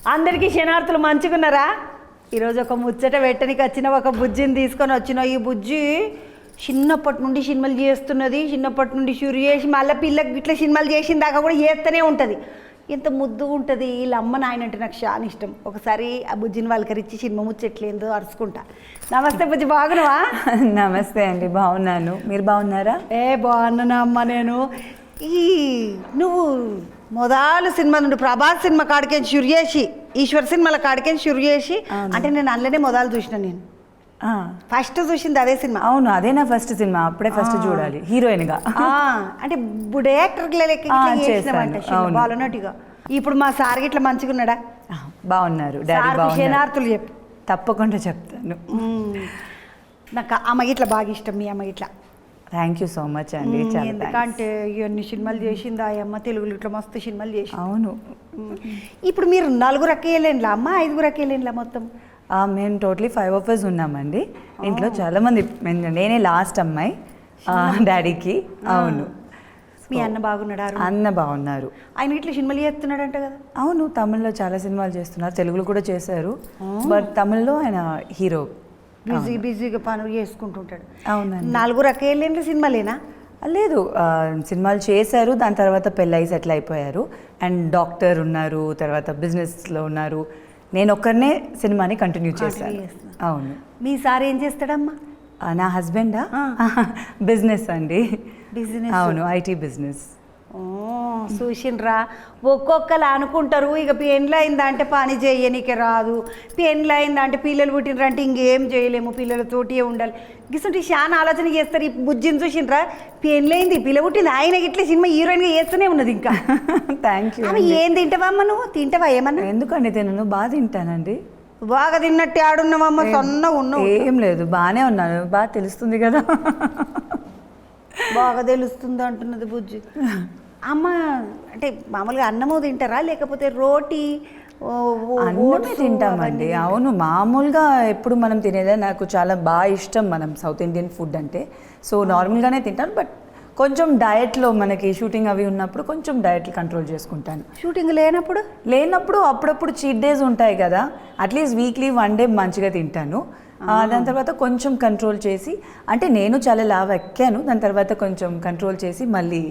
అందరికీ శనార్థులు మంచిగున్నారా? ఈరోజు ఒక ముచ్చట పెట్టనికి వచ్చిన ఒక బుజ్జిని తీసుకొని వచ్చిన. ఈ బుజ్జి చిన్నప్పటి నుండి సినిమాలు చేస్తున్నది, చిన్నప్పటి నుండి షురు చేసి మళ్ళీ పిల్లకి ఇట్లా సినిమాలు చేసిన దాకా కూడా చేస్తూనే ఉంటుంది. ఎంత ముద్దుగా ఉంటుంది. వీళ్ళ అమ్మ నాయన అంటే నాకు చాలా ఇష్టం. ఒకసారి ఆ బుజ్జిని వాళ్ళకరిచ్చి సినిమా ముచ్చట్లేందో అరుచుకుంటా. నమస్తే బుజ్జి, బాగున్నావా? నమస్తే అండి, బాగున్నాను. మీరు బాగున్నారా? బాగున్నానా అమ్మ. నేను నువ్వు మొదలు సినిమా నుండి ప్రభాస్ సినిమా కాడికేం షురు చేసి, ఈశ్వర్ సినిమాల కాడికేం షురు చేసి, అంటే నేను అందులోనే మొదలు చూసిన. నేను ఫస్ట్ చూసింది అదే సినిమా. అవును, అదే నా ఫస్ట్ సినిమా. అప్పుడే ఫస్ట్ చూడాలి హీరోయిన్ గా. అంటే డైరెక్టర్ బాగున్నట్టుగా. ఇప్పుడు మా సార్ ఇట్లా మంచిగా ఉన్నాడా? బాగున్నారు. శనార్థులు చెప్పు. తప్పకుండా చెప్తాను. నాకు అమ్మ ఇట్లా బాగా ఇష్టం. మీ అమ్మ ఇట్లా థ్యాంక్ యూ సో మచ్ అండి. ఎందుకంటే ఇవన్నీ సినిమాలు చేసింది ఆ అమ్మ. తెలుగులో ఇట్లా మస్తు సినిమాలు చేసి. అవును. ఇప్పుడు మీరు 4 అక్కేళ్ళేంలా అమ్మ, 5 అక్కేళ్ళేంలా మొత్తం? మేము టోటలీ 5 of us ఉన్నామండి ఇంట్లో. చాలా మంది, నేనే లాస్ట్ అమ్మాయి డాడీకి. అవును. మీ అన్న బాగున్నాడా? అన్న బాగున్నారు. ఆయన ఇట్లా సినిమాలు చేస్తున్నాడంట కదా? అవును, తమిళ్లో చాలా సినిమాలు చేస్తున్నారు, తెలుగులో కూడా చేశారు. బట్ తమిళ్లో ఆయన హీరో. బిజీగా పనులు చేసుకుంటుంటాడు. అవునండి. 4 అక్కేళ్ళేంలా సినిమాలేనా? లేదు, సినిమాలు చేశారు, దాని తర్వాత పెళ్ళై సెటిల్ అయిపోయారు. అండ్ డాక్టర్ ఉన్నారు, తర్వాత బిజినెస్లో ఉన్నారు. నేను ఒక్కరినే సినిమాని కంటిన్యూ చేశాను. అవును. మీ సార్ ఏం చేస్తాడమ్మా? నా హస్బెండా బిజినెస్ అండి. బిజినెస్? అవును, ఐటీ బిజినెస్. చూసిండ్రా, ఒక్కొక్కరు అనుకుంటారు ఇక పెళ్ళి అయిందంటే పని చేయనీకే రాదు, పెళ్ళి అయిందంటే పిల్లలు పుట్టినరంటే ఇంకేం చేయలేము, పిల్లలతోటి ఉండాలి. గిసంటే చాలా ఆలోచన చేస్తారు. ఈ బుజ్జిని చూసిండ్రా, పెళ్ళి అయింది, పిల్ల పుట్టింది, ఆయన ఇట్లా సినిమా హీరోయిన్గా చేస్తూనే ఉన్నది. ఇంకా థ్యాంక్ యూ. ఏం తింటావమ్మా నువ్వు? తింటావా ఏమన్నా? ఎందుకండి తినను, బాగా తింటానండి. బాగా తిన్నట్టు ఆడున్నావమ్మ, సన్నగా ఉన్నావు. ఏం లేదు, బాగానే ఉన్నాను, బాగా తెలుస్తుంది కదా. బాగా తెలుస్తుంది అంటున్నది బుజ్జి. అమ్మ అంటే మామూలుగా అన్నము తింటారా లేకపోతే రోటీ? అన్నమే తింటామండి. అవును, మామూలుగా ఎప్పుడు మనం తినేదే. నాకు చాలా బాగా ఇష్టం మనం సౌత్ ఇండియన్ ఫుడ్ అంటే. సో నార్మల్గానే తింటాను. బట్ కొంచెం డయట్లో, మనకి షూటింగ్ అవి ఉన్నప్పుడు కొంచెం డయట్లు కంట్రోల్ చేసుకుంటాను. షూటింగ్ లేనప్పుడు అప్పుడప్పుడు చీట్ డేస్ ఉంటాయి కదా, అట్లీస్ట్ వీక్లీ 1 day మంచిగా తింటాను. దాని తర్వాత కొంచెం కంట్రోల్ చేసి, అంటే నేను చాలా లావు ఎక్కాను, దాని తర్వాత కొంచెం కంట్రోల్ చేసి మళ్ళీ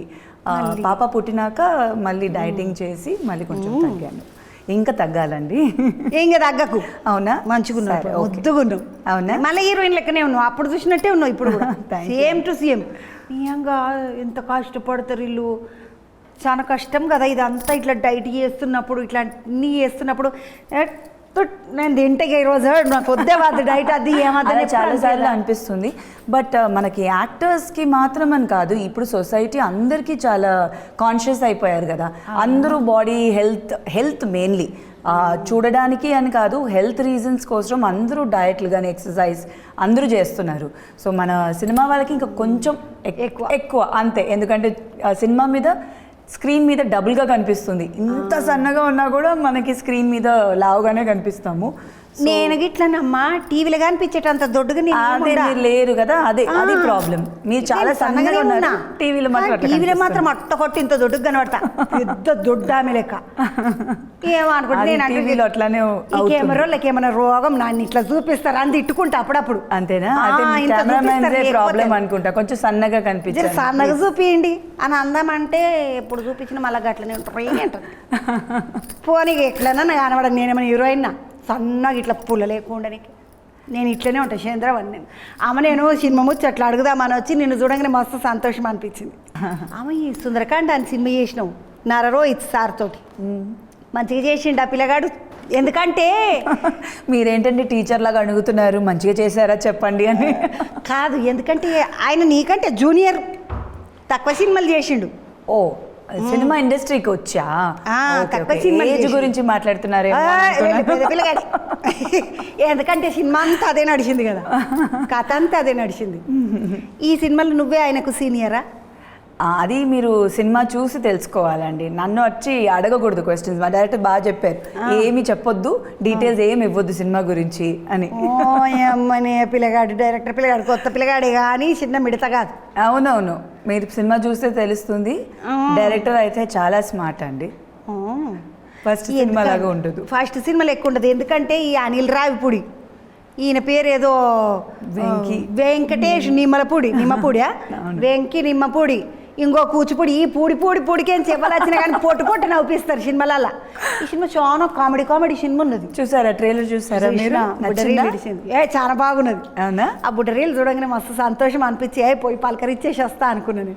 పాప పుట్టినాక మళ్ళీ డైటింగ్ చేసి మళ్ళీ కొంచెం తగ్గాను. ఇంకా తగ్గాలండి. ఇంకా తగ్గకు. అవునా? మంచిగా ముద్దుగున్నావు. అవునా? మళ్ళీ హీరోయిన్ లెక్కనే ఉన్నావు, అప్పుడు చూసినట్టే ఉన్నావు ఇప్పుడు కూడా. Same to same. నిజంగా ఎంత కష్టపడతారు వీళ్ళు, చాలా కష్టం కదా ఇదంతా. ఇట్లా డైట్ చేస్తున్నప్పుడు, ఇట్లా అన్నీ చేస్తున్నప్పుడు నేను తింటే ఈరోజు నాకు వద్దే వద్దు డైట్, అది ఏమన్నా చాలాసార్లు అనిపిస్తుంది. బట్ మనకి యాక్టర్స్కి మాత్రం అని కాదు, ఇప్పుడు సొసైటీ అందరికీ చాలా కాన్షియస్ అయిపోయారు కదా. అందరూ బాడీ హెల్త్ మెయిన్లీ చూడడానికి అని కాదు, హెల్త్ రీజన్స్ కోసం అందరూ డయట్లు కానీ ఎక్సర్సైజ్ అందరూ చేస్తున్నారు. సో మన సినిమా వాళ్ళకి ఇంకా కొంచెం ఎక్కువ అంతే. ఎందుకంటే సినిమా మీద, స్క్రీన్ మీద డబుల్గా కనిపిస్తుంది. ఇంత సన్నగా ఉన్నా కూడా మనకి స్క్రీన్ మీద లావుగానే కనిపిస్తాము. నేను గిట్లనమ్మా, టీవీలో కనిపించేటంత దొడ్డుగా మీరు లేరు కదా, అది ప్రాబ్లం. మీరు చాలా సన్నగా ఉన్నారు, టీవీలో మాత్రం అట్ట కొట్టి ఇంత దొడ్డుగా కనబడతా, పెద్ద దొడ్డామె లెక్క. టీవీలో అట్లానే కెమెరాలకి ఏమైనా రోగం నన్ను ఇట్లా చూపిస్తారు అని తిట్టుకుంటా అప్పుడప్పుడు. అంతేనా? ప్రాబ్లం అనుకుంటా, కొంచెం సన్నగా కనిపించారు. సన్నగా చూపియండి అని అందామంటే ఎప్పుడు చూపించిన మళ్ళీ గట్లనే ఉంటారు. పోనీ ఎట్లన్నా కనబడదు. నేనేమైనా హీరోయిన్నా సన్నగా ఇట్లా పుల్ల లేకుండానికి నేను ఇట్లనే ఉంటాను చంద్రవన్. నేను నేను సినిమా ముచ్చి అట్లా అడుగుదామని వచ్చి నిన్ను చూడంగానే మస్తు సంతోషం అనిపించింది. ఈ సుందరకాండ అని సినిమా చేసినావు రోహిత్ సార్ తోటి, మంచిగా చేసిండు ఆ పిల్లగాడు. ఎందుకంటే మీరేంటండి టీచర్ లాగా అడుగుతున్నారు, మంచిగా చేశారా చెప్పండి అని. కాదు, ఎందుకంటే ఆయన నీకంటే జూనియర్, తక్కువ సినిమాలు చేసిండు. ఓ, సినిమా ఇండస్ట్రీకి వచ్చా ఏజ్ గురించి మాట్లాడుతున్నారు. ఎందుకంటే సినిమా అంతా అదే నడిచింది కదా, కథ అంతా అదే నడిచింది. ఈ సినిమాలో నువ్వే ఆయనకు సీనియరా? అది మీరు సినిమా చూసి తెలుసుకోవాలండి. నన్ను వచ్చి అడగకూడదు క్వశ్చన్స్. మా డైరెక్టర్ బాగా చెప్పారు, ఏమి చెప్పొద్దు, డీటెయిల్స్ ఏమి ఇవ్వద్దు సినిమా గురించి అని. అమ్మనే పిల్లగాడు, డైరెక్టర్ పిల్లగాడు, కొత్త పిల్లగాడే కానీ చిన్న మిడత కాదు. అవునవును, మీరు సినిమా చూస్తే తెలుస్తుంది. డైరెక్టర్ అయితే చాలా స్మార్ట్ అండి. First సినిమా లాగా ఉండదు. ఫస్ట్ సినిమాలు ఎక్కువ ఉండదు, ఎందుకంటే ఈ అనిల్ రావిపూడి ఈయన పేరు ఏదో వెంకటేష్ నిమ్మలపూడి వెంకి నిమ్మపూడి, ఇంకో కూచిపూడి, ఈ పూడికేం చెప్పలు వచ్చినా కానీ పొట్టు నవ్విస్తారు సినిమాలలో. ఈ సినిమా చాలా కామెడీ సినిమా ఉన్నది. చూసారా ట్రైలర్? చూసారా మీరు? చాలా బాగున్నది. అవునా? ఆ బుడ్డరీలు చూడగానే మస్తు సంతోషం అనిపించి పోయి పలకరిచ్చేసి వస్తా అనుకున్నాను.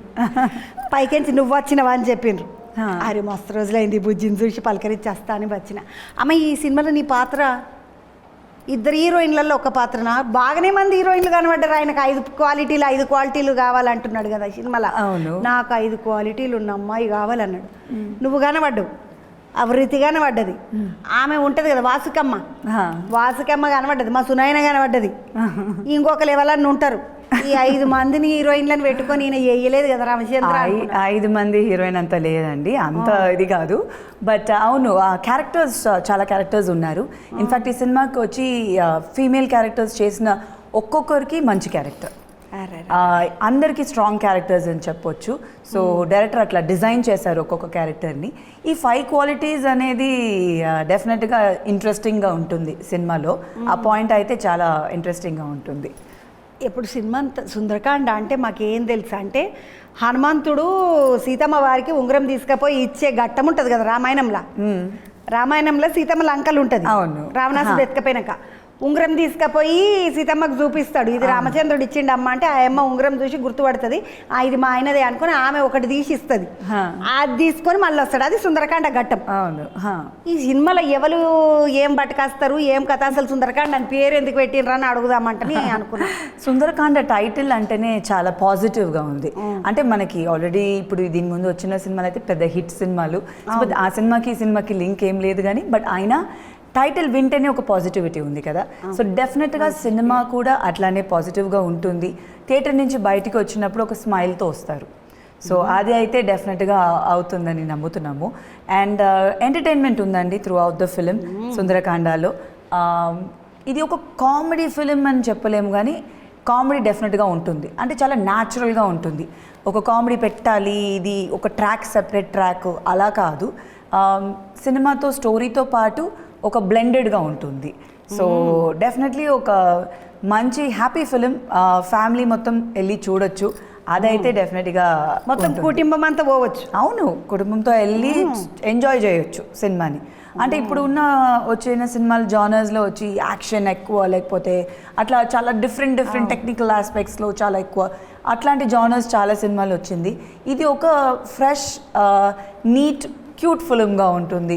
పైకెంచి నువ్వు వచ్చినవా అని చెప్పిండ్రు. అరే మస్తు రోజులైంది బుజ్జిని చూసి పలకరిచ్చేస్తా అని వచ్చిన. అమ్మ ఈ సినిమాలో నీ పాత్ర 2 హీరోయిన్లలో ఒక పాత్రనా? బాగానే మంది హీరోయిన్లు కనబడ్డారు. ఆయనకు 5 క్వాలిటీలు కావాలంటున్నాడు కదా సినిమాలో. నాకు 5 క్వాలిటీలు ఉన్న అమ్మాయి కావాలన్నాడు. నువ్వు కనబడ్డావు, అభివృద్ధి కనబడ్డది, ఆమె ఉంటుంది కదా వాసుకమ్మ కనబడ్డది, మా సునాయన కనబడ్డది, ఇంకొకరు ఎవరన్నా ఉంటారు. ఈ 5 మందిని హీరోయిన్లను పెట్టుకొని ఈయన వేయలేదు కదా రామచంద్ర. 5 మంది హీరోయిన్ అంత లేదండి, అంత ఇది కాదు. బట్ అవును, క్యారెక్టర్స్ చాలా క్యారెక్టర్స్ ఉన్నారు. ఇన్ఫ్యాక్ట్ ఈ సినిమాకి వచ్చి ఫీమేల్ క్యారెక్టర్స్ చేసిన ఒక్కొక్కరికి మంచి క్యారెక్టర్, అందరికీ స్ట్రాంగ్ క్యారెక్టర్స్ అని చెప్పొచ్చు. సో డైరెక్టర్ అట్లా డిజైన్ చేశారు ఒక్కొక్క క్యారెక్టర్ని. ఈ 5 క్వాలిటీస్ అనేది డెఫినెట్గా ఇంట్రెస్టింగ్గా ఉంటుంది సినిమాలో. ఆ పాయింట్ అయితే చాలా ఇంట్రెస్టింగ్గా ఉంటుంది. ఇప్పుడు సినిమా సుందరకాండ అంటే మాకేం తెలుసా అంటే, హనుమంతుడు సీతమ్మ వారికి ఉంగరం తీసుకుపోయి ఇచ్చే ఘట్టం ఉంటుంది కదా రామాయణంలో సీతమ్మ లంకలు ఉంటుంది. రావణాసుడు ఎత్తుకపోయినాక ఉంగరం తీసుకుపోయి సీతమ్మకు చూపిస్తాడు, ఇది రామచంద్రుడు ఇచ్చిండు అమ్మ అంటే, ఆ అమ్మ ఉంగరం చూసి గుర్తుపడుతుంది, ఇది మా ఆయనదే అనుకుని ఆమె ఒకటి తీసి ఇస్తుంది, అది తీసుకొని మళ్ళీ వస్తాడు. అది సుందరకాండ ఘట్టం. ఈ సినిమాలో ఎవరు ఏం పట్టుకొస్తారు ఏం కథ, అసలు సుందరకాండ అని పేరు ఎందుకు పెట్టినరా అని అడుగుదామంటే అనుకున్నా. సుందరకాండ టైటిల్ అంటేనే చాలా పాజిటివ్గా ఉంది. అంటే మనకి ఆల్రెడీ ఇప్పుడు దీని ముందు వచ్చిన సినిమాలు అయితే పెద్ద హిట్ సినిమాలు, ఆ సినిమాకి లింక్ ఏం లేదు కానీ, బట్ అయినా టైటిల్ వింటేనే ఒక పాజిటివిటీ ఉంది కదా. సో డెఫినెట్గా సినిమా కూడా అట్లానే పాజిటివ్గా ఉంటుంది. థియేటర్ నుంచి బయటికి వచ్చినప్పుడు ఒక స్మైల్తో వస్తారు. సో అది అయితే డెఫినెట్గా అవుతుందని నమ్ముతున్నాము. అండ్ ఎంటర్టైన్మెంట్ ఉందండి త్రూ అవుట్ ద ఫిలిం సుందరకాండలో. ఇది ఒక కామెడీ ఫిలిం అని చెప్పలేము కానీ కామెడీ డెఫినెట్గా ఉంటుంది. అంటే చాలా న్యాచురల్గా ఉంటుంది. ఒక కామెడీ పెట్టాలి, ఇది ఒక ట్రాక్ సెపరేట్ ట్రాక్ అలా కాదు. సినిమాతో స్టోరీతో పాటు ఒక బ్లెండెడ్గా ఉంటుంది. సో డెఫినెట్లీ ఒక మంచి హ్యాపీ ఫిలిం, ఫ్యామిలీ మొత్తం వెళ్ళి చూడొచ్చు. అదైతే డెఫినెట్గా మొత్తం కుటుంబం అంతా పోవచ్చు. అవును, కుటుంబంతో వెళ్ళి ఎంజాయ్ చేయొచ్చు సినిమాని. అంటే ఇప్పుడు వచ్చిన సినిమాలు జానర్స్లో వచ్చి యాక్షన్ ఎక్కువ, లేకపోతే అట్లా చాలా డిఫరెంట్ టెక్నికల్ ఆస్పెక్ట్స్లో చాలా ఎక్కువ, అట్లాంటి జానర్స్ చాలా సినిమాలు వచ్చింది. ఇది ఒక ఫ్రెష్ నీట్ క్యూట్ ఫిల్మ్గా ఉంటుంది.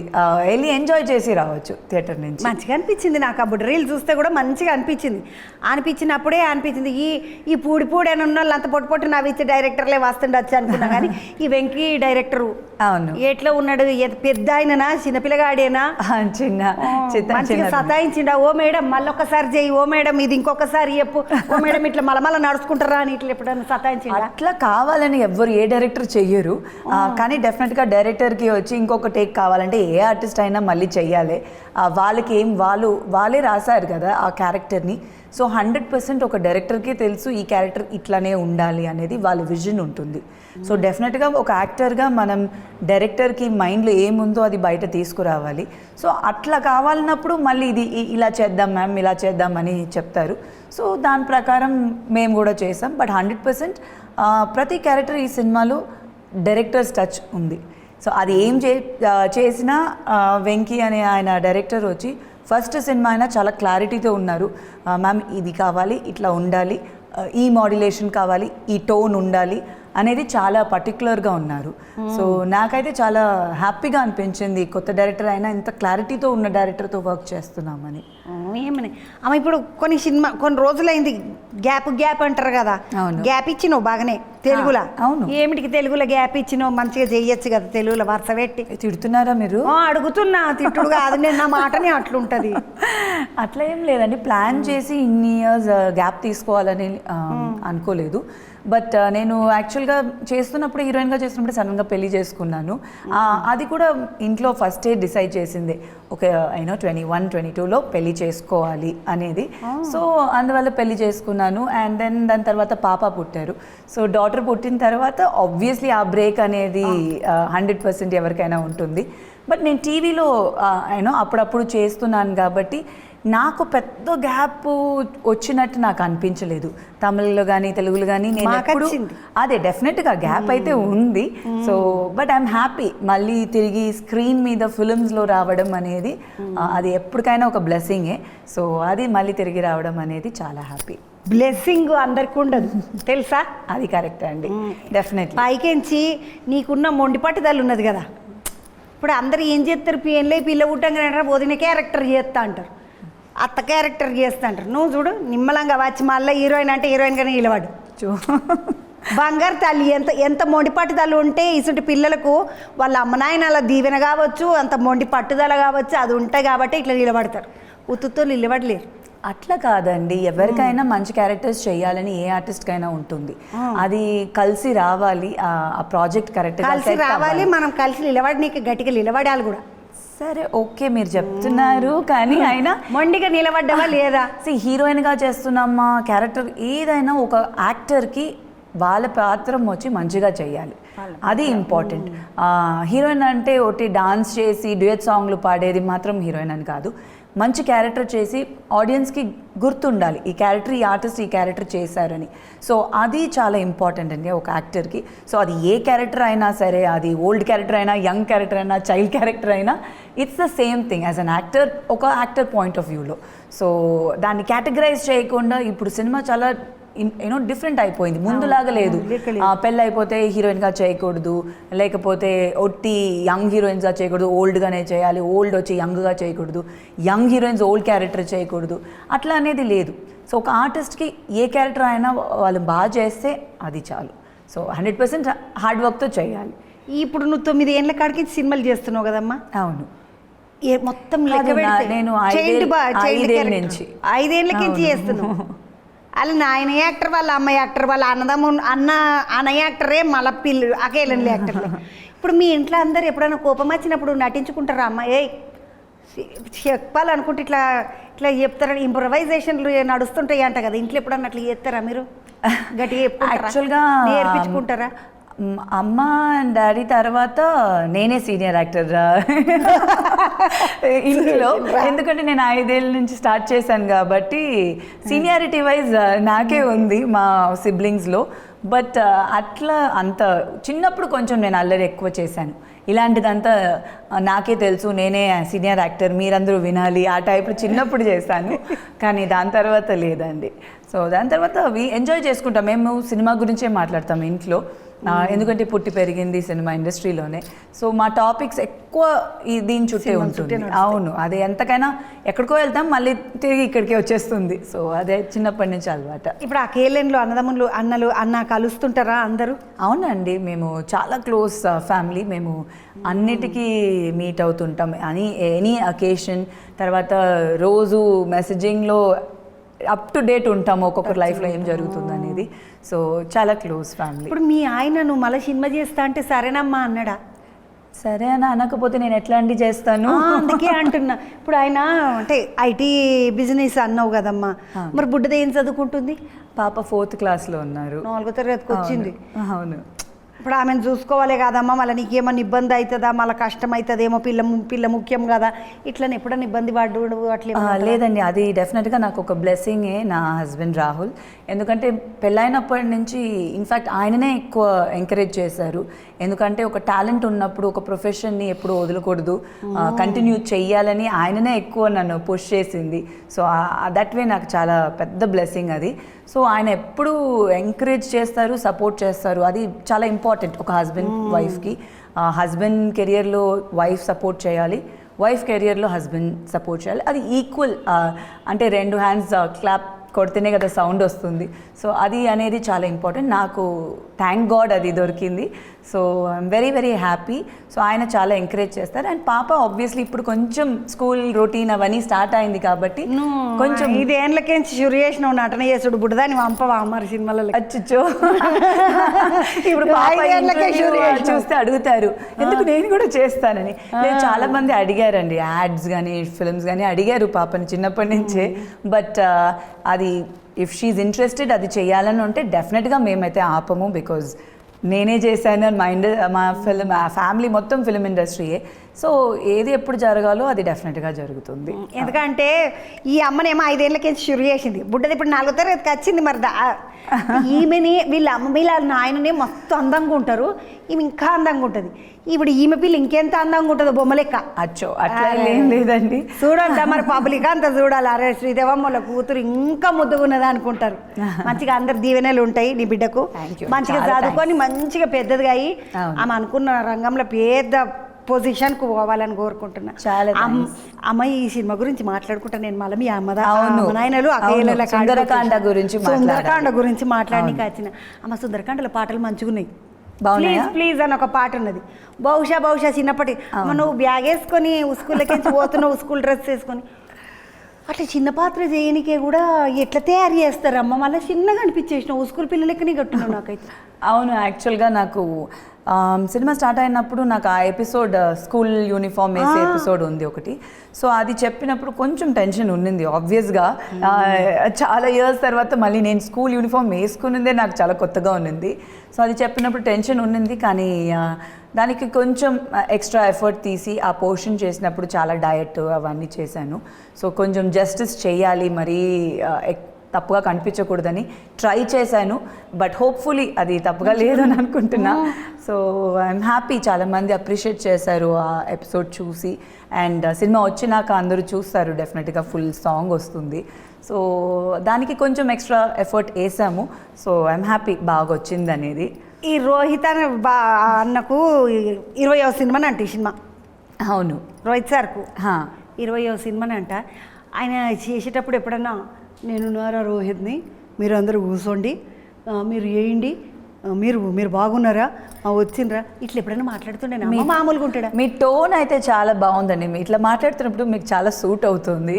వెళ్ళి ఎంజాయ్ చేసి రావచ్చు థియేటర్ నుంచి. మంచిగా అనిపించింది నాకు. ఆ రీల్ చూస్తే కూడా మంచిగా అనిపించినప్పుడే అనిపించింది ఈ పూడి అని ఉన్న వాళ్ళు అంత పొట్టు నవ్విచ్చే డైరెక్టర్లే వస్తుండొచ్చు అనుకున్నా కానీ ఈ వెంకీ డైరెక్టరు అవును ఎట్లా ఉన్నాడు, పెద్ద ఆయననా చిన్నపిల్లగాడేనా? మంచిగా సతాయించిండా, ఓ మేడం మళ్ళొకసారి చెయ్యి, ఓ మేడం ఇది ఇంకొకసారి చెప్పు, ఓ మేడం ఇట్లా మలమల నడుచుకుంటారా అని ఇట్లా ఎప్పుడైనా సతాయించిండా? అట్లా కావాలని ఎవ్వరు ఏ డైరెక్టర్ చెయ్యరు. కానీ డెఫినెట్గా డైరెక్టర్కి వచ్చి ఇంకొక టేక్ కావాలంటే ఏ ఆర్టిస్ట్ అయినా మళ్ళీ చెయ్యాలి. వాళ్ళకి వాళ్ళే రాశారు కదా ఆ క్యారెక్టర్ని. సో 100% ఒక డైరెక్టర్కి తెలుసు ఈ క్యారెక్టర్ ఇట్లానే ఉండాలి అనేది వాళ్ళ విజన్ ఉంటుంది. సో డెఫినెట్గా ఒక యాక్టర్గా మనం డైరెక్టర్కి మైండ్లో ఏముందో అది బయట తీసుకురావాలి. సో అట్లా కావాలన్నప్పుడు మళ్ళీ ఇది ఇలా చేద్దాం మ్యామ్, ఇలా చేద్దామని చెప్తారు. సో దాని ప్రకారం మేము కూడా చేసాం. బట్ 100% ప్రతి క్యారెక్టర్ ఈ సినిమాలో డైరెక్టర్స్ టచ్ ఉంది. సో అది ఏం చేసినా వెంకీ అనే ఆయన డైరెక్టర్ వచ్చి ఫస్ట్ సినిమా అయినా చాలా క్లారిటీతో ఉన్నారు. మ్యామ్ ఇది కావాలి, ఇట్లా ఉండాలి, ఈ మాడ్యులేషన్ కావాలి, ఈ టోన్ ఉండాలి అనేది చాలా పర్టికులర్గా ఉన్నారు. సో నాకైతే చాలా హ్యాపీగా అనిపించింది కొత్త డైరెక్టర్ అయినా ఇంత క్లారిటీతో ఉన్న డైరెక్టర్తో వర్క్ చేస్తున్నామని. ఏమని అమ్మ ఇప్పుడు కొన్ని రోజులైంది గ్యాప్ అంటారు కదా, గ్యాప్ ఇచ్చినావు బాగానే తెలుగులో. అవును, ఏమిటికి తెలుగులో గ్యాప్ ఇచ్చినావు, మంచిగా చెయ్యొచ్చు కదా తెలుగులో వరుస పెట్టి. తిడుతున్నారా మీరు? అడుగుతున్నా, తిట్టుడు కాదు, నేను నా మాటనే అట్లుంటుంది. అట్లా ఏం లేదండి, ప్లాన్ చేసి ఇన్ని ఇయర్స్ గ్యాప్ తీసుకోవాలని అనుకోలేదు. బట్ నేను యాక్చువల్గా చేస్తున్నప్పుడు హీరోయిన్గా చేస్తున్నప్పుడు సడన్గా పెళ్లి చేసుకున్నాను. అది కూడా ఇంట్లో ఫస్టే డిసైడ్ చేసింది, ఒక 21-22లో పెళ్లి చేసుకోవాలి అనేది. సో అందువల్ల పెళ్లి చేసుకున్నాను. అండ్ దాని తర్వాత పాప పుట్టారు. సో డాటర్ పుట్టిన తర్వాత ఆబ్వియస్లీ ఆ బ్రేక్ అనేది 100% ఎవరికైనా ఉంటుంది. బట్ నేను టీవీలో యూనో అప్పుడప్పుడు చేస్తున్నాను కాబట్టి నాకు పెద్ద గ్యాప్ వచ్చినట్టు నాకు అనిపించలేదు. తమిళ్లో కానీ తెలుగులో కానీ నేను ఎప్పుడు అదే డెఫినెట్గా గ్యాప్ అయితే ఉంది. సో బట్ ఐఎమ్ హ్యాపీ మళ్ళీ తిరిగి స్క్రీన్ మీద ఫిల్మ్స్లో రావడం అనేది అది ఎప్పటికైనా ఒక బ్లెస్సింగే. సో అది మళ్ళీ తిరిగి రావడం అనేది చాలా హ్యాపీ. బ్లెస్సింగ్ అందరికి ఉండదు తెలుసా, అది కరెక్ట్ అండి. డెఫినెట్లీ పైకెంచి నీకున్న మొండి పట్టుదల ఉన్నది కదా. ఇప్పుడు అందరు ఏం చేస్తారు, పిల్లలు పిల్ల పుట్టంగా అంటారు వదిన క్యారెక్టర్ చేస్తా అంటారు, అత్త క్యారెక్టర్ చేస్తా అంటారు. నువ్వు చూడు నిమ్మలంగా వచ్చి మళ్ళీ హీరోయిన్ అంటే హీరోయిన్గానే నిలబడు. బంగారు తల్లి ఎంత ఎంత మొండి పట్టుదల ఉంటే ఇసుంటి పిల్లలకు వాళ్ళ అమ్మ నాయనల దీవెన కావచ్చు, అంత మొండి పట్టుదల కావచ్చు, అది ఉంటాయి కాబట్టి ఇట్లా నిలబడతారు. ఉత్తుతో నిలబడలేరు. అట్లా కాదండి, ఎవరికైనా మంచి క్యారెక్టర్స్ చేయాలని ఏ ఆర్టిస్ట్కైనా ఉంటుంది. అది కలిసి రావాలి, ఆ ప్రాజెక్ట్ కరెక్ట్ కలిసి రావాలి, మనం కలిసి నిలబడనీకి గట్టిగా నిలబడాలి కూడా. సరే ఓకే మీరు చెప్తున్నారు, కానీ అయినా మొండిగా నిలబడ్డావా లేదా? హీరోయిన్గా చేస్తున్నామా క్యారెక్టర్ ఏదైనా ఒక యాక్టర్కి వాళ్ళ పాత్రం వచ్చి మంచిగా చేయాలి, అది ఇంపార్టెంట్. హీరోయిన్ అంటే ఒకటి డాన్స్ చేసి డ్యూయట్ సాంగ్లు పాడేది మాత్రం హీరోయిన్ అని కాదు. మంచి క్యారెక్టర్ చేసి ఆడియన్స్కి గుర్తుండాలి ఈ క్యారెక్టర్, ఈ ఆర్టిస్ట్ ఈ క్యారెక్టర్ చేశారని. సో అది చాలా ఇంపార్టెంట్ అండి ఒక యాక్టర్కి. సో అది ఏ క్యారెక్టర్ అయినా సరే, అది ఓల్డ్ క్యారెక్టర్ అయినా, యంగ్ క్యారెక్టర్ అయినా, చైల్డ్ క్యారెక్టర్ అయినా, it's the same thing as an actor, ఒక యాక్టర్ పాయింట్ ఆఫ్ వ్యూలో. సో దాన్ని కేటగరైజ్ చేయకుండా ఇప్పుడు సినిమా చాలా యూనో డిఫరెంట్ అయిపోయింది, ముందులాగా లేదు. పెళ్ళి అయిపోతే హీరోయిన్గా చేయకూడదు, లేకపోతే ఒట్టి యంగ్ హీరోయిన్స్గా చేయకూడదు, ఓల్డ్గానే చేయాలి, ఓల్డ్ వచ్చి యంగ్గా చేయకూడదు, యంగ్ హీరోయిన్స్ ఓల్డ్ క్యారెక్టర్ చేయకూడదు, అట్లా అనేది లేదు. సో ఒక ఆర్టిస్ట్కి ఏ క్యారెక్టర్ అయినా వాళ్ళు బాగా చేస్తే అది చాలు. సో 100% హార్డ్ వర్క్తో చేయాలి. ఇప్పుడు నువ్వు 9 ఏళ్ళ కాడికి సినిమాలు చేస్తున్నావు కదమ్మా? అవును. మొత్తం నేను 5 నుంచి 5 ఏళ్ళకి చేస్తున్నావు. అలా నాయన యాక్టర్ వాళ్ళ అమ్మ యాక్టర్ వాళ్ళ అన్న యాక్టరే మళ్ళీ పిల్లలు అకేళ్ళని యాక్టర్లే. ఇప్పుడు మీ ఇంట్లో అందరు ఎప్పుడైనా కోపం వచ్చినప్పుడు నటించుకుంటారా అమ్మ? చెప్పాలనుకుంటే ఇట్లా ఇట్లా చెప్తారా? ఇంప్రొవైజేషన్లు నడుస్తుంటాయి అంట కదా, ఇంట్లో ఎప్పుడన్నా అట్లా చేస్తారా మీరు? గట్టిగా యాక్చువల్గా నేర్పించుకుంటారా? అమ్మ అండ్ డాడీ తర్వాత నేనే సీనియర్ యాక్టర్ ఇంట్లో, ఎందుకంటే నేను 5 ఏళ్ళ నుంచి స్టార్ట్ చేశాను కాబట్టి సీనియారిటీ వైజ్ నాకే ఉంది మా సిబ్లింగ్స్లో. బట్ అట్లా అంత చిన్నప్పుడు కొంచెం నేను అల్లరి ఎక్కువ చేశాను, ఇలాంటిదంతా నాకే తెలుసు, నేనే సీనియర్ యాక్టర్, మీరందరూ వినాలి, ఆ టైప్లో చిన్నప్పుడు చేశాను. కానీ దాని తర్వాత లేదండి. సో దాని తర్వాత ఎంజాయ్ చేసుకుంటాం, మేము సినిమా గురించే మాట్లాడతాం ఇంట్లో, ఎందుకంటే పుట్టి పెరిగింది సినిమా ఇండస్ట్రీలోనే. సో మా టాపిక్స్ ఎక్కువ దీని చుట్టే ఉంటుంది. అవును, అదే ఎంతకైనా ఎక్కడికో వెళ్తాం మళ్ళీ తిరిగి ఇక్కడికే వచ్చేస్తుంది. సో అదే చిన్నప్పటి నుంచి అలవాటు. ఇప్పుడు ఆ కేలెన్లో అన్నదమ్ములు అన్న కలుస్తుంటారా అందరూ? అవునండి, మేము చాలా క్లోజ్ ఫ్యామిలీ, మేము అన్నిటికీ మీట్ అవుతుంటాం ఎనీ అకేషన్. తర్వాత రోజు మెసేజింగ్లో అప్ టు డేట్ ఉంటాము ఒక్కొక్కరు లైఫ్లో ఏం జరుగుతుంది అనేది. సో చాలా క్లోజ్ ఫ్యామిలీ. ఇప్పుడు మీ ఆయన నువ్వు మళ్ళీ సినిమా చేస్తా అంటే సరేనమ్మా అన్నాడా? సరే అని అనకపోతే నేను ఎట్లా అండి చేస్తాను, అందుకే అంటున్నా. ఇప్పుడు ఆయన అంటే ఐటీ బిజినెస్ అన్నావు కదమ్మా, మరి బుడ్డది ఏం చదువుకుంటుంది? పాప 4th క్లాస్లో ఉన్నారు, 4వ తరగతికి వచ్చింది. అవును. ఇప్పుడు ఆమెను చూసుకోవాలి కదమ్మా, మళ్ళీ నీకేమన్నా ఇబ్బంది అవుతుందా, మళ్ళీ కష్టం అవుతుందేమో, పిల్ల ముఖ్యం కదా, ఇట్లా ఎప్పుడన్నా ఇబ్బంది పడ్డు అట్లా? లేదండి, అది డెఫినెట్గా నాకు ఒక బ్లెస్సింగే నా హస్బెండ్ రాహుల్. ఎందుకంటే పెళ్ళైనప్పటి నుంచి ఇన్ఫ్యాక్ట్ ఆయననే ఎక్కువ ఎంకరేజ్ చేశారు. ఎందుకంటే ఒక టాలెంట్ ఉన్నప్పుడు ఒక ప్రొఫెషన్ని ఎప్పుడు వదలకూడదు, కంటిన్యూ చెయ్యాలని ఆయననే ఎక్కువ నన్ను పుష్ చేసింది. సో దట్ వే నాకు చాలా పెద్ద బ్లెస్సింగ్ అది. సో ఆయన ఎప్పుడూ ఎంకరేజ్ చేస్తారు, సపోర్ట్ చేస్తారు, అది చాలా ఇంపార్టెంట్ ఒక హస్బెండ్ వైఫ్కి. హస్బెండ్ కెరియర్లో వైఫ్ సపోర్ట్ చేయాలి, వైఫ్ కెరియర్లో హస్బెండ్ సపోర్ట్ చేయాలి, అది ఈక్వల్. అంటే 2 హ్యాండ్స్ క్లాప్ కొడితేనే కదా సౌండ్ వస్తుంది. సో అది అనేది చాలా ఇంపార్టెంట్. నాకు థ్యాంక్ గాడ్ అది దొరికింది. So I'm very very happy. So ఆయన చాలా ఎంకరేజ్ చేస్తారు. అండ్ పాప ఆబ్వియస్లీ ఇప్పుడు కొంచెం స్కూల్ రొటీన్ అవన్నీ స్టార్ట్ అయింది కాబట్టి కొంచెం 5 ఏళ్ళకేంచి షురు చేసినావు నటన చేసుడు, బుడ్డదాన్ని పంపవా మరి సినిమాలలో? అచ్చో, ఇప్పుడు చూస్తే అడుగుతారు ఎందుకు నేను కూడా చేస్తానని. నేను చాలా మంది అడిగారండి, యాడ్స్ కానీ ఫిల్మ్స్ కానీ అడిగారు పాపని చిన్నప్పటి నుంచే. బట్ అది ఇఫ్ షీఈ్ ఇంట్రెస్టెడ్ అది చేయాలని ఉంటే డెఫినెట్గా మేమైతే ఆపము. బికాజ్ నేనే చేశాను, మా ఫ్యామిలీ మొత్తం ఫిల్మ్ ఇండస్ట్రీయే. సో ఏది ఎప్పుడు జరగాలో అది డెఫినెట్గా జరుగుతుంది. ఎందుకంటే ఈ అమ్మనేమో 5 ఏళ్ళకి షురు చేసింది, బుడ్డది ఇప్పుడు 4వ తరగతికి వచ్చింది. మరి ఈమెని వీళ్ళ నాయననే మస్తు అందంగా ఉంటారు, ఈమె ఇంకా అందంగా ఉంటుంది. ఇప్పుడు ఈమె పిల్ల ఇంకెంత అందంగా ఉంటుందో బొమ్మ లెక్క. అచ్చో అట్లా ఏం లేదండి, చూడండి మరి పబ్లిక్ అంతా చూడాలి. అరే శ్రీదేవమ్మల కూతురు ఇంకా ముద్దుగున్నది అనుకుంటారు. మంచిగా అందరు దీవెనలు ఉంటాయి నీ బిడ్డకు, మంచిగా చదువుకొని మంచిగా పెద్దదిగా అయ్యి ఆమె అనుకున్న రంగంలో పెద్ద పొజిషన్కు పోవాలని కోరుకుంటున్నా. అమ్మ ఈ సినిమా గురించి మాట్లాడుకుంటా నేను మళ్ళీ మీ నాయనలు సుందరకాండ గురించి మాట్లాడడానికి వచ్చిన. అమ్మ సుందరకాండలో పాటలు మంచిగా ఉన్నాయి. ప్లీజ్ అని ఒక పాట ఉన్నది. బహుశా చిన్నప్పటి నువ్వు బ్యాగ్ వేసుకొని స్కూల్లోకి పోతున్నావు, స్కూల్ డ్రెస్ వేసుకొని అట్లా చిన్న పాత్ర చేయనికే కూడా ఎట్లా తయారు చేస్తారు అమ్మ? మళ్ళీ చిన్నగా అనిపించేసిన స్కూల్ పిల్లలకి కట్టున్నావు నాకైతే. అవును, యాక్చువల్గా నాకు సినిమా స్టార్ట్ అయినప్పుడు నాకు ఆ ఎపిసోడ్ స్కూల్ యూనిఫామ్ వేసే ఎపిసోడ్ ఉంది ఒకటి. సో అది చెప్పినప్పుడు కొంచెం టెన్షన్ ఉన్నింది ఆబ్వియస్గా. చాలా ఇయర్స్ తర్వాత మళ్ళీ నేను స్కూల్ యూనిఫామ్ వేసుకున్నదే నాకు చాలా కొత్తగా ఉన్నింది. సో అది చెప్పినప్పుడు టెన్షన్ ఉన్నింది, కానీ దానికి కొంచెం ఎక్స్ట్రా ఎఫర్ట్ తీసి ఆ పోర్షన్ చేసినప్పుడు చాలా డయట్ అవన్నీ చేశాను. సో కొంచెం జస్టిస్ చేయాలి, మరీ తప్పుగా కనిపించకూడదని ట్రై చేశాను. బట్ హోప్ఫుల్లీ అది తప్పుగా లేదని అనుకుంటున్నా. సో ఐఎమ్ హ్యాపీ, చాలామంది అప్రిషియేట్ చేశారు ఆ ఎపిసోడ్ చూసి. అండ్ సినిమా వచ్చినాక అందరూ చూస్తారు, డెఫినెట్గా ఫుల్ సాంగ్ వస్తుంది. సో దానికి కొంచెం ఎక్స్ట్రా ఎఫర్ట్ వేసాము. సో ఐఎమ్ హ్యాపీ బాగా వచ్చింది అనేది. ఈ రోహిత్ అన్నకు 20వ సినిమానంట ఈ సినిమా. అవును, రోహిత్ సార్కు 20వ సినిమానంట. ఆయన చేసేటప్పుడు ఎప్పుడన్నా నేనున్నారా రోహిత్ని, మీరు అందరూ కూర్చోండి, మీరు వేయండి, మీరు బాగున్నారా, వచ్చిండ్రా, ఇట్లా ఎప్పుడైనా మాట్లాడుతుండే మామూలుగా ఉంటాడా? మీ టోన్ అయితే చాలా బాగుందండి, మీ ఇట్లా మాట్లాడుతున్నప్పుడు మీకు చాలా సూట్ అవుతుంది.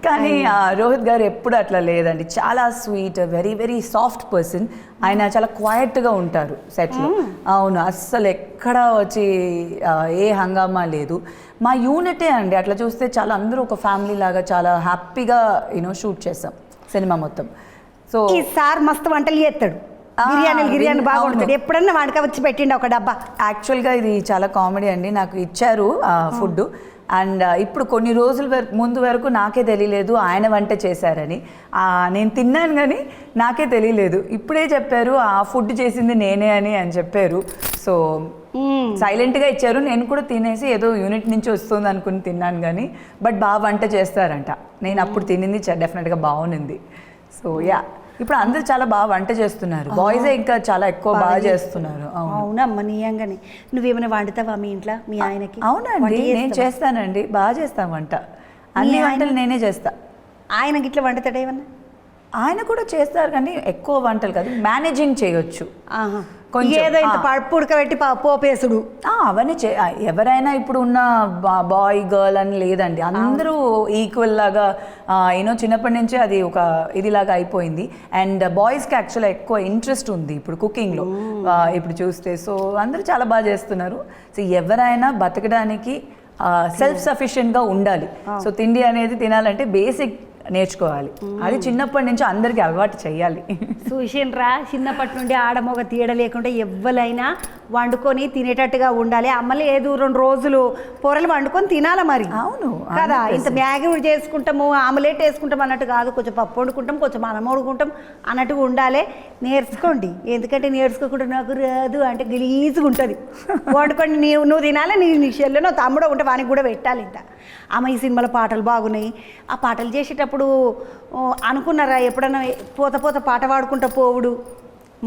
కానీ రోహిత్ గారు ఎప్పుడు అట్లా లేదండి, చాలా sweet, very very soft person. ఆయన చాలా క్వైట్గా ఉంటారు సెట్లో. అవును, అస్సలు ఎక్కడ వచ్చి ఏ హంగామా లేదు. మా యూనిటే అండి, అట్లా చూస్తే చాలా అందరూ ఒక ఫ్యామిలీ లాగా చాలా హ్యాపీగా షూట్ చేసాం సినిమా మొత్తం. సో ఈ సార్ మస్తు వంటలు చేస్తాడు, బిర్యానీ బాగుంటుంది. ఎప్పుడన్నా వాడికి వచ్చి పెట్టిండు ఒక డబ్బా. యాక్చువల్గా ఇది చాలా కామెడీ అండి, నాకు ఇచ్చారు ఫుడ్. అండ్ ఇప్పుడు కొన్ని రోజుల ముందు వరకు నాకే తెలియలేదు ఆయన వంట చేశారని. నేను తిన్నాను కానీ నాకే తెలియలేదు. ఇప్పుడే చెప్పారు ఆ ఫుడ్ చేసింది నేనే అని చెప్పారు. సో సైలెంట్గా ఇచ్చారు, నేను కూడా తినేసి ఏదో యూనిట్ నుంచి వస్తుంది అనుకుని తిన్నాను కానీ, బట్ బాగా వంట చేస్తారంట. నేను అప్పుడు తినింది డెఫినెట్గా బాగుంది. సో యా, ఇప్పుడు అందరూ చాలా బాగా వంట చేస్తున్నారు, బాయ్స్ ఇంకా చాలా ఎక్కువ బాగా చేస్తున్నారు. అవునమ్మా, నీయంగానే. నువ్వేమైనా వండుతావా మీ ఇంట్లో మీ ఆయనకి? అవునండి, నేను చేస్తానండి, బాగా చేస్తాను వంట. అన్ని వంటలు నేనే చేస్తా. ఆయనకి ఇట్లా వండుతాడు ఏమన్నా? ఆయన కూడా చేస్తారు కానీ ఎక్కువ వంటలు కాదు, మేనేజింగ్ చేయొచ్చు. ఏదో ఇంత పప్పు ఉడకబెట్టి పోపేసుడు అవన్నీ ఎవరైనా ఇప్పుడు ఉన్న బాయ్ గర్ల్ అని లేదండి, అందరూ ఈక్వల్ లాగా చిన్నప్పటి నుంచి అది ఒక ఇదిలాగా అయిపోయింది. అండ్ బాయ్స్కి యాక్చువల్గా ఎక్కువ ఇంట్రెస్ట్ ఉంది ఇప్పుడు కుకింగ్లో ఇప్పుడు చూస్తే. సో అందరూ చాలా బాగా చేస్తున్నారు. సో ఎవరైనా బతకడానికి సెల్ఫ్ సఫిషియెంట్గా ఉండాలి. సో తిండి అనేది తినాలంటే బేసిక్ నేర్చుకోవాలి, అది చిన్నప్పటి నుంచి అందరికీ అలవాటు చేయాలి. చూసిండ్రా, చిన్నప్పటి నుండి ఆడమొగ తీయడ లేకుండా ఎవ్వరైనా వండుకొని తినేటట్టుగా ఉండాలి. అమ్మలే ఏదో 2 రోజులు పొరలు వండుకొని తినాలి మరి. అవును కదా, ఇంత మ్యాగీ చేసుకుంటాము, ఆమ్లెట్ వేసుకుంటాం అన్నట్టు కాదు, కొంచెం పప్పు వండుకుంటాం, కొంచెం అన్నం వండుకుంటాం అన్నట్టుగా ఉండాలి. నేర్చుకోండి, ఎందుకంటే నేర్చుకోకుండా నాకు రాదు అంటే గలీజుగా ఉంటుంది. వండుకొని నువ్వు తినాలి, నీ చెల్లెనో తమ్ముడో ఉంటే వానికి కూడా పెట్టాలి. ఇంత అమ్మ ఈ సినిమాలో పాటలు బాగున్నాయి, ఆ పాటలు చేసేటప్పుడు అనుకున్నారా ఎప్పుడన్నా పోత పాట పాడుకుంటా పోవుడు,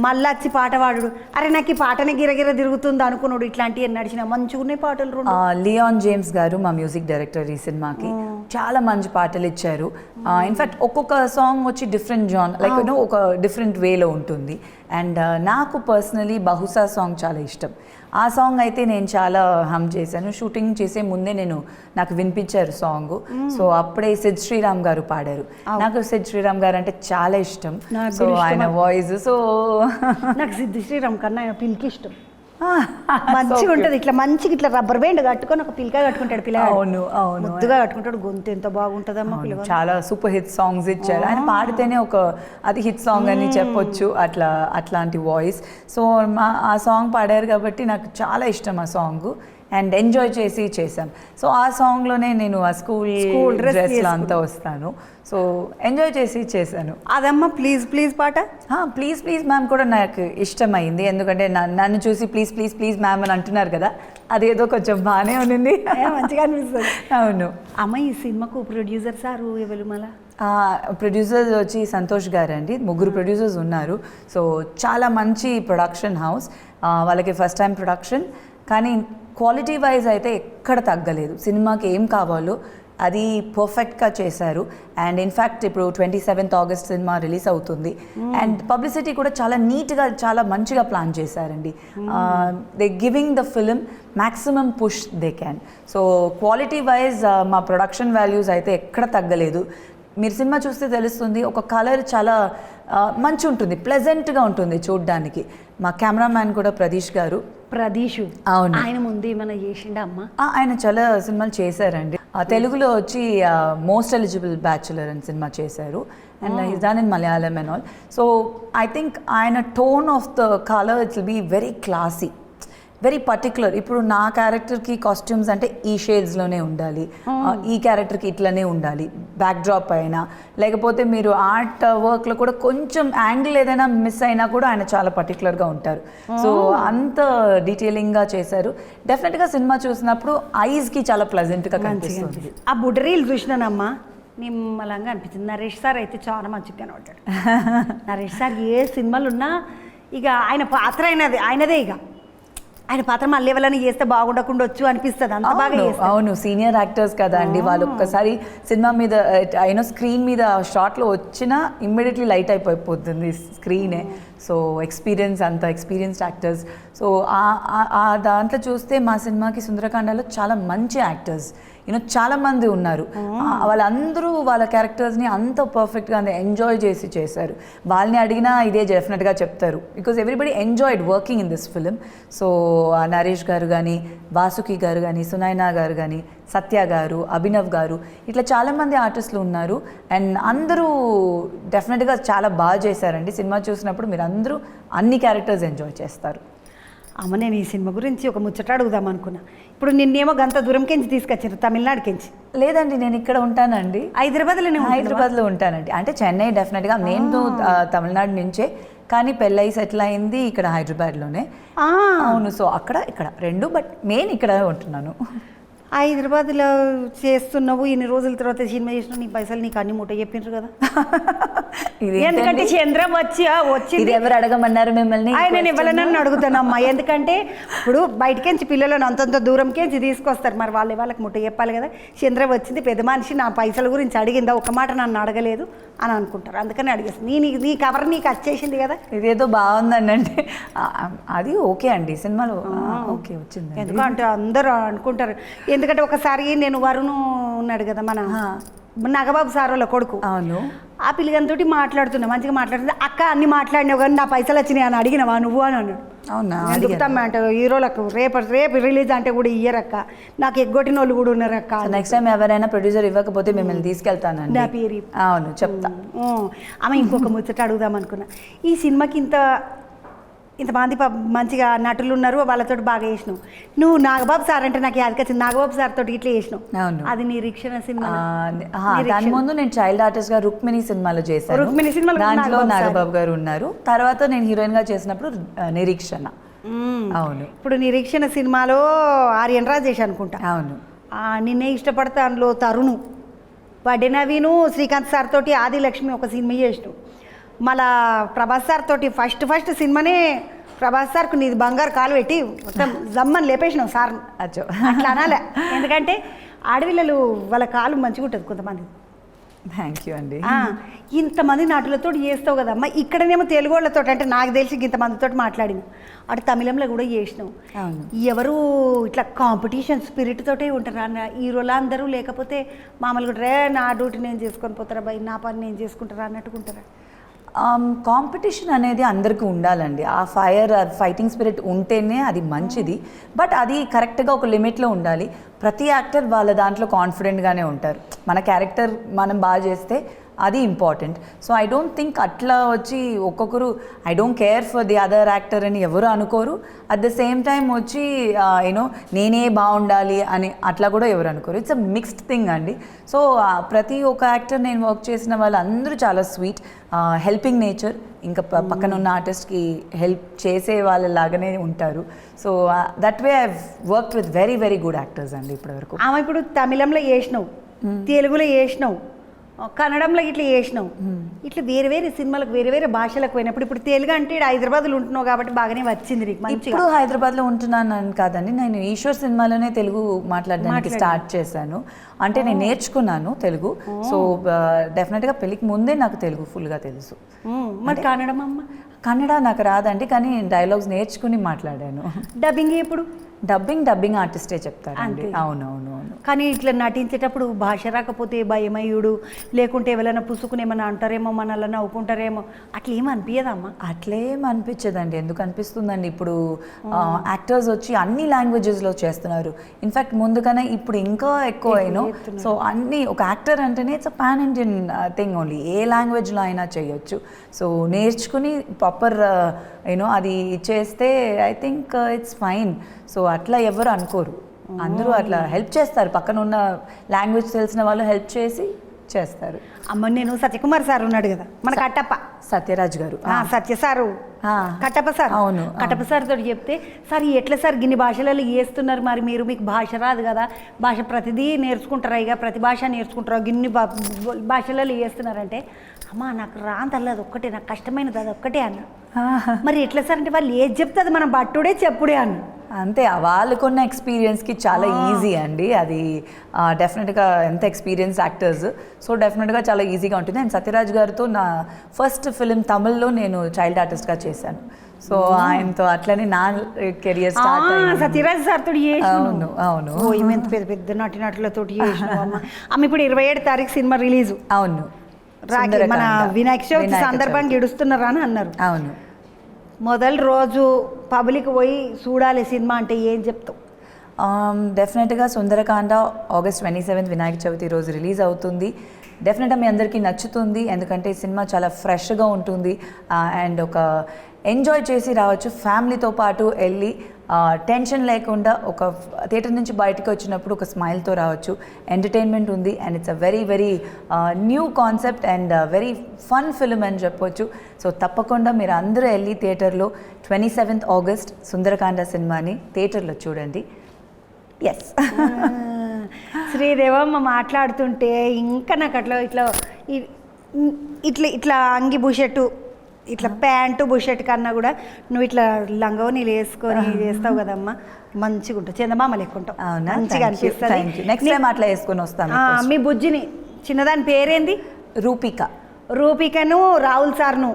మళ్ళీ వచ్చి పాట పాడు, అరే నాకు ఈ పాటనే గిరగిర తిరుగుతుంది అనుకున్నాడు, ఇట్లాంటివి నడిచిన మంచిగా ఉన్నాయి పాటలు. లియాన్ జేమ్స్ గారు మా మ్యూజిక్ డైరెక్టర్ ఈ సినిమాకి చాలా మంచి పాటలు ఇచ్చారు. ఇన్ఫ్యాక్ట్ ఒక్కొక్క సాంగ్ వచ్చి డిఫరెంట్ జాన్ లైక్ ఒక డిఫరెంట్ వేలో ఉంటుంది. అండ్ నాకు పర్సనలీ బహుశా సాంగ్ చాలా ఇష్టం. ఆ సాంగ్ అయితే నేను చాలా హమ్ చేశాను. షూటింగ్ చేసే ముందే నాకు వినిపించారు సాంగ్. సో అప్పుడే సిద్ శ్రీరామ్ గారు పాడారు. నాకు సిద్ శ్రీరామ్ గారు అంటే చాలా ఇష్టం. సో ఆయన వాయిస్, సో నాకు సిద్ శ్రీరామ్ కన్నా ఆయన పిల్కి ఇష్టం. మంచిగా ఉంటుంది ఇట్లా మంచిగా ఇట్లా రబ్బర్ బ్యాండ్ కట్టుకొని ఒక పిల్లగా కట్టుకుంటాడు పిల్లగాడు. అవును అవును ముద్దుగా కట్టుకుంటాడు. గొంతు ఎంత బాగుంటుందమ్మా పిల్లగా. చాలా సూపర్ హిట్ సాంగ్స్ ఇచ్చారు. ఆయన పాడితేనే అది హిట్ సాంగ్ అని చెప్పొచ్చు. అట్లాంటి వాయిస్. సో ఆ సాంగ్ పాడారు కాబట్టి నాకు చాలా ఇష్టం ఆ సాంగ్ అండ్ ఎంజాయ్ చేసాం. సో ఆ సాంగ్లోనే నేను ఆ స్కూల్ డ్రెస్లో అంతా వస్తాను. సో ఎంజాయ్ చేశాను. అదమ్మా ప్లీజ్ ప్లీజ్ పాట ప్లీజ్ ప్లీజ్ మ్యామ్ కూడా నాకు ఇష్టమైంది. ఎందుకంటే నన్ను చూసి ప్లీజ్ ప్లీజ్ ప్లీజ్ మ్యామ్ అని అంటున్నారు కదా, అదేదో కొంచెం బాగానే ఉంది, మంచిగా అనిపిస్తుంది. అవును. అమ్మ ఈ సినిమాకు ప్రొడ్యూసర్ సారు ఎవరు మళ్ళా? ప్రొడ్యూసర్స్ వచ్చి సంతోష్ గారు అండి. 3 ప్రొడ్యూసర్స్ ఉన్నారు. సో చాలా మంచి ప్రొడక్షన్ హౌస్. వాళ్ళకి ఫస్ట్ టైం ప్రొడక్షన్, కానీ క్వాలిటీ వైజ్ అయితే ఎక్కడ తగ్గలేదు. సినిమాకి ఏం కావాలో అది పర్ఫెక్ట్గా చేశారు. అండ్ ఇన్ఫ్యాక్ట్ ఇప్పుడు 27th ఆగస్ట్ సినిమా రిలీజ్ అవుతుంది. అండ్ పబ్లిసిటీ కూడా చాలా నీట్గా చాలా మంచిగా ప్లాన్ చేశారండి. They giving the film maximum push they can. So quality wise మా ప్రొడక్షన్ వాల్యూస్ అయితే ఎక్కడ తగ్గలేదు. మీరు సినిమా చూస్తే తెలుస్తుంది. ఒక కలర్ చాలా మంచి ఉంటుంది, ప్లెజెంట్గా ఉంటుంది చూడ్డానికి. మా కెమెరామ్యాన్ కూడా ప్రదీష్ గారు. అవును. ఆయన ముందు ఏమైనా చేసిండా అమ్మ? ఆయన చాలా సినిమాలు చేశారండి. తెలుగులో వచ్చి మోస్ట్ ఎలిజిబుల్ బ్యాచులర్ అని సినిమా చేశారు. And his done in Malayalam and all. So I think ఆయన tone of the colour it will be very classy, very particular. ఇప్పుడు నా క్యారెక్టర్కి కాస్ట్యూమ్స్ అంటే ఈ షేడ్స్లోనే ఉండాలి, ఈ క్యారెక్టర్కి ఇట్లనే ఉండాలి, బ్యాక్ డ్రాప్ అయినా, లేకపోతే మీరు ఆర్ట్ వర్క్లో కూడా కొంచెం యాంగిల్ ఏదైనా మిస్ అయినా కూడా ఆయన చాలా పర్టికులర్గా ఉంటారు. సో అంత డీటెయిలింగ్గా చేశారు. డెఫినెట్గా సినిమా చూసినప్పుడు ఐస్కి చాలా ప్లెజెంట్గా కనిపిస్తుంది. ఆ బుడ్డరీలు చూసినానమ్మా, నిమ్మలంగా అనిపించింది. నరేష్ సార్ అయితే చాలా మంచిగా కనబడ్డాడు. నరేష్ సార్ ఏ సినిమాలు ఉన్నా ఇక ఆయన పాత్ర ఆయనదే. ఇక ఆయన పాత్ర మళ్ళీ ఎవరైనా చేస్తే బాగుండకుండొచ్చు అనిపిస్తుంది, అంత బాగా చేస్తారు. అవును, సీనియర్ యాక్టర్స్ కదా అండి వాళ్ళు. ఒక్కసారి సినిమా మీద స్క్రీన్ మీద షాట్లో వచ్చినా ఇమ్మీడియట్లీ లైట్ అయిపోతుంది స్క్రీనే. So experienced actors. సో ఆ దాంట్లో చూస్తే మా సినిమాకి సుందరకాండలో చాలా మంచి యాక్టర్స్ చాలామంది ఉన్నారు. వాళ్ళందరూ వాళ్ళ క్యారెక్టర్స్ని అంత పర్ఫెక్ట్గా ఎంజాయ్ చేశారు. వాళ్ళని అడిగినా ఇదే డెఫినెట్గా చెప్తారు, because everybody enjoyed working in this film. So Naresh గారు కానీ, వాసుకి గారు కానీ, సునైనా గారు కానీ, సత్య గారు, అభినవ్ గారు, ఇట్లా చాలామంది ఆర్టిస్టులు ఉన్నారు. అండ్ అందరూ డెఫినెట్గా చాలా బాగా చేశారండి. సినిమా చూసినప్పుడు మీరు అందరూ అన్ని క్యారెక్టర్స్ ఎంజాయ్ చేస్తారు. అమ్మ, నేను ఈ సినిమా గురించి ఒక ముచ్చట అడుగుదాం అనుకున్నా. ఇప్పుడు నిన్నేమో గంత దూరంకెంచి తీసుకొచ్చారు, తమిళనాడుకెంచి. లేదండి, నేను ఇక్కడ ఉంటానండి, హైదరాబాద్లో ఉంటానండి. అంటే చెన్నై డెఫినెట్గా, నేను తమిళనాడు నుంచే, కానీ పెళ్ళై సెటిల్ అయింది ఇక్కడ హైదరాబాద్లోనే. అవును. సో అక్కడ ఇక్కడ రెండు, బట్ మెయిన్ ఇక్కడ ఉంటున్నాను. హైదరాబాద్లో చేస్తున్నావు, ఇన్ని రోజుల తర్వాత సినిమా చేసినావు, నీ పైసలు నీకు అన్ని మూట చెప్పిండ్రు కదా. ఎందుకంటే చంద్రం వచ్చి ఎవరు అడగమన్నారు మిమ్మల్ని? నేను ఇవ్వాలని అడుగుతానమ్మా. ఎందుకంటే ఇప్పుడు బయటకెంచి పిల్లలను అంతంత దూరంకెంచి తీసుకొస్తారు, మరి వాళ్ళకి ముట్ట చెప్పాలి కదా. చంద్రం వచ్చింది, పెద్ద మనిషి, నా పైసల గురించి అడిగిందా, ఒక మాట నన్ను అడగలేదు అని అనుకుంటారు. అందుకని అడిగేస్తాను. నీ కవర్ నీకు వచ్చేసింది కదా. ఇదేదో బాగుందండి అంటే అది ఓకే అండి, సినిమాలో ఓకే వచ్చింది. ఎందుకంటే అందరూ అనుకుంటారు. ఎందుకంటే ఒకసారి నేను వరుణ్ ఉన్నాడు కదా, మన నాగబాబు సార్ వాళ్ళ కొడుకు. అవును. ఆ పిల్లగానితో మాట్లాడుతున్నా, మంచిగా మాట్లాడుతుంది. అక్క అన్ని మాట్లాడినావు కానీ నా పైసలు వచ్చినాయి అని అడిగినవా నువ్వు అని అన్నాడు. అవునా? ఎందుకుతామ్మా అంటే హీరోలకు రేపు రిలీజ్ అంటే కూడా ఇయ్యరక్క, నాకు ఎగ్గొట్టిన వాళ్ళు కూడా ఉన్నారక్క. నెక్స్ట్ టైం ఎవరైనా ప్రొడ్యూసర్ ఇవ్వకపోతే మిమ్మల్ని తీసుకెళ్తానండి. నా పేరు అవును చెప్తా. ఆమె ఇంకొక ముచ్చట అడుగుదాం అనుకున్నా. ఈ సినిమాకి ఇంతమంది మంచిగా నటులు ఉన్నారు, వాళ్ళతో బాగా చేసినావు. నువ్వు నాగబాబు సార్ అంటే నాకు యాదకొచ్చింది, నాగబాబు సార్ తోటి ఇట్లా చేసినావు. అది నిరీక్షణ సినిమా. దాని ముందు నేను చైల్డ్ ఆర్టిస్ట్ గా రుక్మిణి సినిమాలో చేశాను. రుక్మిణి సినిమాలో దాంట్లో నాగబాబు గారు ఉన్నారు. తర్వాత నేను హీరోయిన్ గా చేసినప్పుడు నిరీక్షణ. అవును. ఇప్పుడు నిరీక్షణ సినిమాలో ఆర్యన్ రాజేష్ అనుకుంటా. అవును. నిన్నే ఇష్టపడతా, అందులో తరుణ్, వడ్డే నవీను, శ్రీకాంత్ సార్ తోటి ఆది లక్ష్మి ఒక సినిమా చేసినావు. మళ్ళా ప్రభాస్ సార్ తోటి ఫస్ట్ సినిమానే ప్రభాస్ సార్కు నీది బంగారు కాలు పెట్టి మొత్తం జమ్మని లేపేసినావు సార్. అట్లా అనాలే, ఎందుకంటే ఆడపిల్లలు వాళ్ళ కాలు మంచిగా ఉంటుంది కొంతమంది. థ్యాంక్ యూ అండి. ఇంతమంది నటులతో చేస్తావు కదమ్మా. ఇక్కడనేమో తెలుగు వాళ్ళతో అంటే నాకు తెలిసి ఇంతమందితో మాట్లాడినావు, అటు తమిళంలో కూడా చేసినావు. ఎవరు ఇట్లా కాంపిటీషన్ స్పిరిట్ తోటే ఉంటారు అన్న హీరోలు అందరూ, లేకపోతే మామూలుగా నా డ్యూటీ నేను చేసుకొని పోతారా బై, నా పని నేను చేసుకుంటారా అన్నట్టుకుంటారా? కాంపిటీషన్ అనేది అందరికీ ఉండాలండి. ఆ ఫైటింగ్ స్పిరిట్ ఉంటేనే అది మంచిది. బట్ అది కరెక్ట్గా ఒక లిమిట్లో ఉండాలి. ప్రతి యాక్టర్ వాళ్ళ దాంట్లో కాన్ఫిడెంట్గానే ఉంటారు. మన క్యారెక్టర్ మనం బాగా చేస్తే అది important. So I don't think అట్లా వచ్చి ఒక్కొక్కరు I don't care for the other actor అని ఎవరు అనుకోరు. అట్ ద సేమ్ టైం వచ్చి యూనో నేనే బాగుండాలి అని అట్లా కూడా ఎవరు అనుకోరు. ఇట్స్ అ మిక్స్డ్ థింగ్ అండి. సో ప్రతి ఒక్క యాక్టర్ నేను వర్క్ చేసిన వాళ్ళందరూ చాలా స్వీట్, హెల్పింగ్ నేచర్, ఇంకా పక్కన ఉన్న ఆర్టిస్ట్కి హెల్ప్ చేసే వాళ్ళలాగానే ఉంటారు. So that way I worked with very very good actors అండి ఇప్పటివరకు. ఆమె ఇప్పుడు తమిళంలో చేసినావు, తెలుగులో చేసినావు, కన్నడంలో ఇట్లా చేసినావు, ఇట్లా వేరే వేరే సినిమాలకు వేరే వేరే భాషలకు పోయినప్పుడు ఇప్పుడు తెలుగు అంటే ఇక్కడ హైదరాబాద్లో ఉంటున్నావు కాబట్టి బాగానే వచ్చింది నీకు మంచిగా. ఇప్పుడు హైదరాబాద్లో ఉంటున్నాను అని కాదండి, నేను ఈశ్వర్ సినిమాలోనే తెలుగు మాట్లాడడానికి స్టార్ట్ చేశాను. అంటే నేను నేర్చుకున్నాను తెలుగు. సో డెఫినెట్గా పెళ్ళికి ముందే నాకు తెలుగు ఫుల్గా తెలుసు. మరి కన్నడం అమ్మ? కన్నడ నాకు రాదండి, కానీ డైలాగ్స్ నేర్చుకుని మాట్లాడాను. డబ్బింగ్ ఎప్పుడు? డబ్బింగ్ ఆర్టిస్టే చెప్తారండి. అవునవును. కానీ ఇట్లా నటించేటప్పుడు భాష రాకపోతే భయమయ్యుడు, లేకుంటే ఎవరైనా పుసుకుని ఏమన్నా అంటారేమో, మనల్ని నవ్వుకుంటారేమో, అట్లా ఏమి అనిపించదమ్మా? అట్లేం అనిపించదండి. ఎందుకు అనిపిస్తుందండి? ఇప్పుడు యాక్టర్స్ వచ్చి అన్ని లాంగ్వేజెస్లో చేస్తున్నారు. ఇన్ఫ్యాక్ట్ ముందుగానే ఇప్పుడు ఇంకా ఎక్కువ అయినా. సో అన్ని ఒక యాక్టర్ అంటేనే it's a pan Indian thing only. ఏ లాంగ్వేజ్లో అయినా చేయొచ్చు. సో నేర్చుకుని ప్రాపర్ యూనో అది చేస్తే I think it's fine. So అట్లా ఎవరు అనుకోరు, అందరూ అట్లా హెల్ప్ చేస్తారు. పక్కన ఉన్న లాంగ్వేజ్ తెలిసిన వాళ్ళు హెల్ప్ చేసి చేస్తారు. అమ్మ నేను సత్యకుమార్ సార్ ఉన్నాడు కదా మన కట్టప్ప, సత్యరాజ్ గారు, సత్య సారు, కట్టప్ప సార్. అవును. కట్టప్ప సార్ తోటి చెప్తే, సార్ ఎట్లా సార్ గిన్ని భాషలలో చేస్తున్నారు, మరి మీరు మీకు భాష రాదు కదా, భాష ప్రతిదీ నేర్చుకుంటారా, ఇక ప్రతి భాష నేర్చుకుంటారా, గిన్ని భాషలలో చేస్తున్నారంటే, అమ్మా నాకు రాంతల్లి అది ఒక్కటే, నాకు కష్టమైనది అది ఒక్కటే అన్న. మరి ఎట్లా సార్ అంటే వాళ్ళు ఏది చెప్తే అది మనం బట్టుడే చెప్పుడే అన్న. అంతే, వాళ్ళకున్న ఎక్స్పీరియన్స్కి చాలా ఈజీ అండి అది. డెఫినెట్గా ఎంత ఎక్స్పీరియన్స్ యాక్టర్స్, సో డెఫినెట్గా చాలా ఈజీగా ఉంటుంది. అండ్ సత్యరాజ్ గారితో నా ఫస్ట్ ఫిలిం తమిళ్లో నేను చైల్డ్ ఆర్టిస్ట్గా చేశాను. సో ఆయనతో అట్లనే నా కెరియర్ స్టార్ట్ అయింది. సత్యరాజ్ సార్ తోటి. అవును. ఎంత పెద్ద పెద్ద నటినటులతో చేసినావు అమ్మ. ఇప్పుడు 27 తారీఖు సినిమా రిలీజు. అవును. మన వినాయక చవితి సందర్భంగా ఇడుస్తున్నారా అని అన్నారు. అవును. మొదటి రోజు పబ్లిక్ పోయి చూడాలి సినిమా అంటే ఏం చెప్తావు? డెఫినెట్గా సుందరకాండ August 27 వినాయక చవితి రోజు రిలీజ్ అవుతుంది. డెఫినెట్గా మీ అందరికీ నచ్చుతుంది, ఎందుకంటే ఈ సినిమా చాలా ఫ్రెష్గా ఉంటుంది అండ్ ఒక ఎంజాయ్ చేసి రావచ్చు. ఫ్యామిలీతో పాటు వెళ్ళి టెన్షన్ లేకుండా ఒక థియేటర్ నుంచి బయటకు వచ్చినప్పుడు ఒక స్మైల్తో రావచ్చు. ఎంటర్టైన్మెంట్ ఉంది and it's a very very new concept and very fun film అని చెప్పొచ్చు. సో తప్పకుండా మీరు అందరూ వెళ్ళి థియేటర్లో 27th August సుందరకాండ సినిమాని థియేటర్లో చూడండి. ఎస్. శ్రీదేవమ్మ మాట్లాడుతుంటే ఇంకా నాకు అట్లా ఇట్లా ఇట్లా ఇట్లా అంగి బుషెట్టు, ఇట్లా ప్యాంటు బుషెట్ కన్నా కూడా నువ్వు ఇట్లా లంగవనీలు వేసుకొని చేస్తావు కదమ్మా, మంచిగా ఉంటావు, చందమామ లెక్కుంటావు, మంచిగా అనిపిస్తుంది. నెక్స్ట్ టైం అట్లా వేసుకొని వస్తాను. మీ బుజ్జిని చిన్నదాని పేరేంది? రూపిక. రూపికను రాహుల్ సార్ను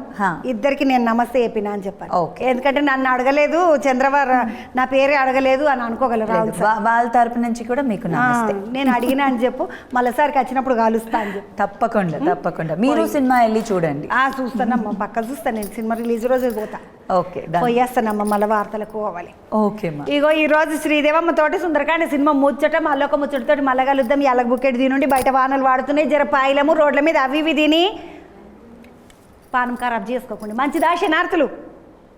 ఇద్దరికి నేను నమస్తే చెప్పినా అని చెప్పాను. ఎందుకంటే నన్ను అడగలేదు, చంద్రవారు నా పేరే అడగలేదు అని అనుకోగలరు. రాహుల్ సార్ వాళ్ళ తరపు నుంచి కూడా మీకు నమస్తే. నేను అడిగినా అని చెప్పు, మళ్ళీసారికి వచ్చినప్పుడు కలుస్తా అని చెప్పు. తప్పకుండా మీరు సినిమా వెళ్ళి చూడండి. చూస్తానమ్మా, పక్క చూస్తాను. నేను సినిమా రిలీజ్ రోజు పోతా. ఓకే, పోయేస్తానమ్మా, మళ్ళీ వార్తలకు పోవాలి. ఓకే. ఇగో ఈ రోజు శ్రీదేవమ్మ తోటి సుందరకాండ సినిమా ముచ్చట, మళ్ళీ ఒక ముచ్చటతోటి మళ్ళీ కలుద్దాం. ఎలగ బుక్కెట్ తినుండి, బయట వానలు వాడుతున్నాయి, జర పాయలము రోడ్ల మీద అవి ఇవి తిని పానం ఖరాబ్ చేసుకోకండి. మంచిదా శనార్థులు?